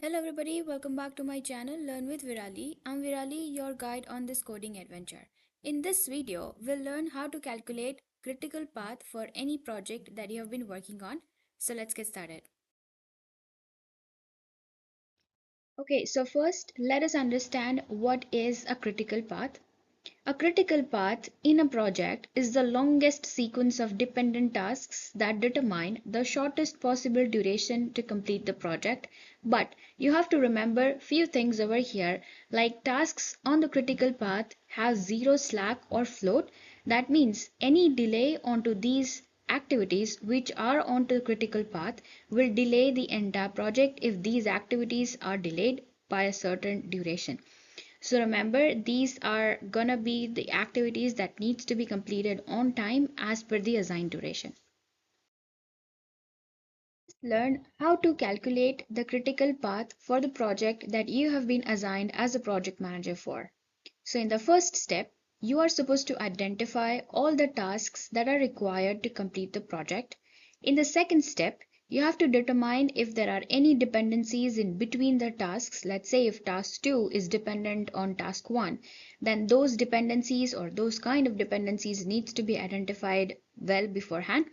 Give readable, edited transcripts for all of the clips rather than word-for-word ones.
Hello everybody, welcome back to my channel Learn with Virali. I'm Virali, your guide on this coding adventure. In this video, we'll learn how to calculate critical path for any project that you have been working on. So let's get started. Okay, so first let us understand what is a critical path. A critical path in a project is the longest sequence of dependent tasks that determine the shortest possible duration to complete the project. But you have to remember few things over here, like tasks on the critical path have zero slack or float. That means any delay onto these activities which are onto the critical path will delay the entire project if these activities are delayed by a certain duration. So remember, these are gonna be the activities that needs to be completed on time as per the assigned duration. Learn how to calculate the critical path for the project that you have been assigned as a project manager for. So in the first step, you are supposed to identify all the tasks that are required to complete the project. In the second step, you have to determine if there are any dependencies in between the tasks. Let's say if task 2 is dependent on task 1, then those dependencies or those kind of dependencies needs to be identified well beforehand.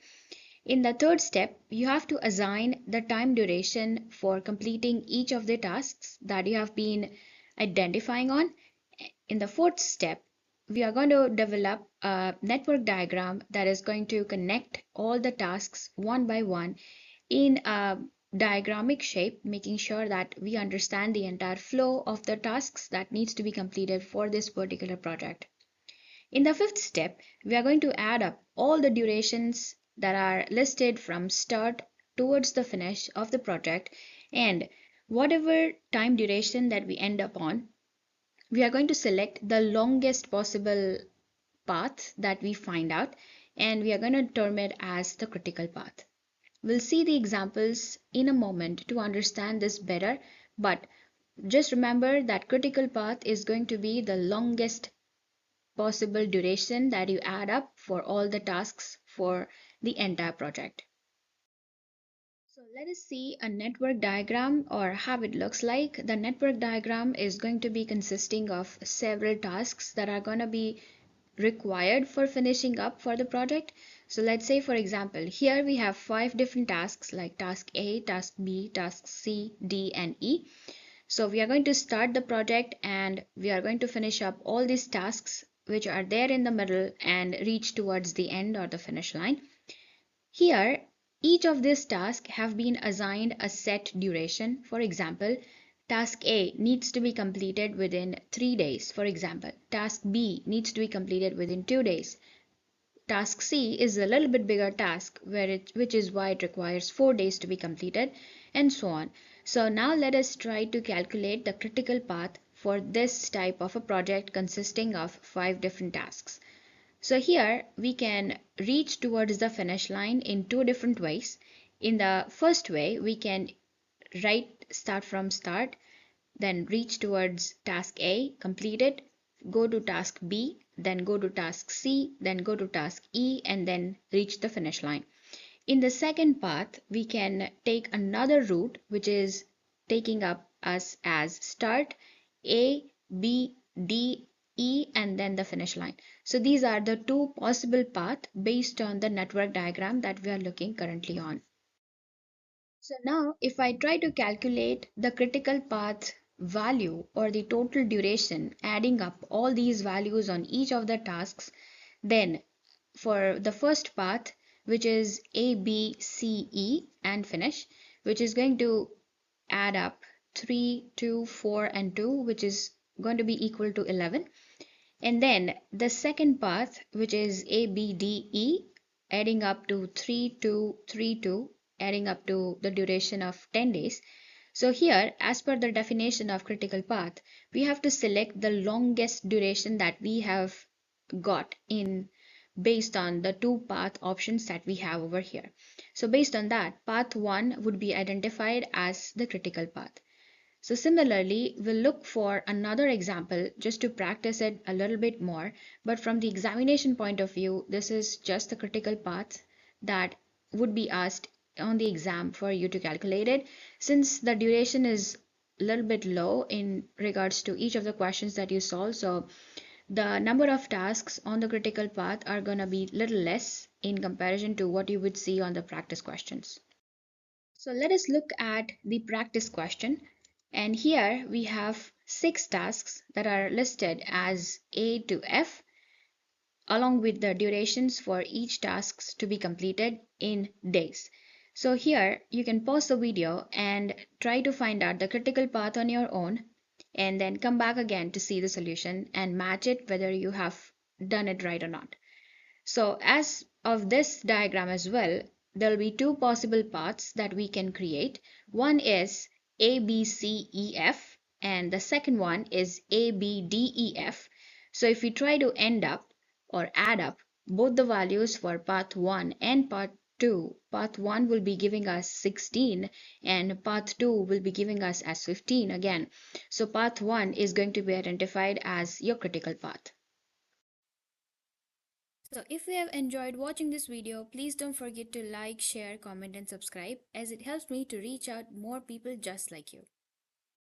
In the third step, you have to assign the time duration for completing each of the tasks that you have been identifying on. In the fourth step, we are going to develop a network diagram that is going to connect all the tasks one by one in a diagrammic shape, making sure that we understand the entire flow of the tasks that needs to be completed for this particular project. In the fifth step, we are going to add up all the durations that are listed from start towards the finish of the project, and whatever time duration that we end up on, we are going to select the longest possible path that we find out, and we are going to term it as the critical path. We'll see the examples in a moment to understand this better, but just remember that critical path is going to be the longest possible duration that you add up for all the tasks for the entire project. So let us see a network diagram or how it looks like. The network diagram is going to be consisting of several tasks that are going to be required for finishing up for the project. So let's say for example, here we have 5 different tasks like task A, task B, task C, D and E. So we are going to start the project and we are going to finish up all these tasks which are there in the middle and reach towards the end or the finish line. Here, each of these tasks have been assigned a set duration. For example, task A needs to be completed within 3 days. For example, task B needs to be completed within 2 days. Task C is a little bit bigger task which is why it requires 4 days to be completed, and so on. So now let us try to calculate the critical path for this type of a project consisting of 5 different tasks. So here we can reach towards the finish line in 2 different ways. In the first way, we can start from start, then reach towards task A, complete it, go to task B, then go to task C, then go to task E, and then reach the finish line. In the second path, we can take another route, which is taking up us as start A, B, D, E, and then the finish line. So these are the 2 possible paths based on the network diagram that we are looking currently on. So now if I try to calculate the critical path value or the total duration, adding up all these values on each of the tasks, then for the first path, which is A, B, C, E and finish, which is going to add up 3, 2, 4 and 2, which is going to be equal to 11. And then the second path, which is A, B, D, E, adding up to 3, 2, 3, 2, adding up to the duration of 10 days. So here, as per the definition of critical path, we have to select the longest duration that we have got in based on the 2 path options that we have over here. So based on that, path 1 would be identified as the critical path. So similarly, we'll look for another example just to practice it a little bit more. But from the examination point of view, this is just the critical path that would be asked on the exam for you to calculate it. Since the duration is a little bit low in regards to each of the questions that you solve. So the number of tasks on the critical path are going to be little less in comparison to what you would see on the practice questions. So let us look at the practice question. And here we have 6 tasks that are listed as A to F, along with the durations for each tasks to be completed in days. So here you can pause the video and try to find out the critical path on your own, and then come back again to see the solution and match it whether you have done it right or not. So as of this diagram as well, there will be 2 possible paths that we can create. One is A, B, C, E, F, and the second one is A, B, D, E, F. So if we try to end up or add up both the values for path 1 and path 2, path 1 will be giving us 16 and path 2 will be giving us as 15 again. So path 1 is going to be identified as your critical path. So if you have enjoyed watching this video, please don't forget to like, share, comment and subscribe, as it helps me to reach out more people just like you.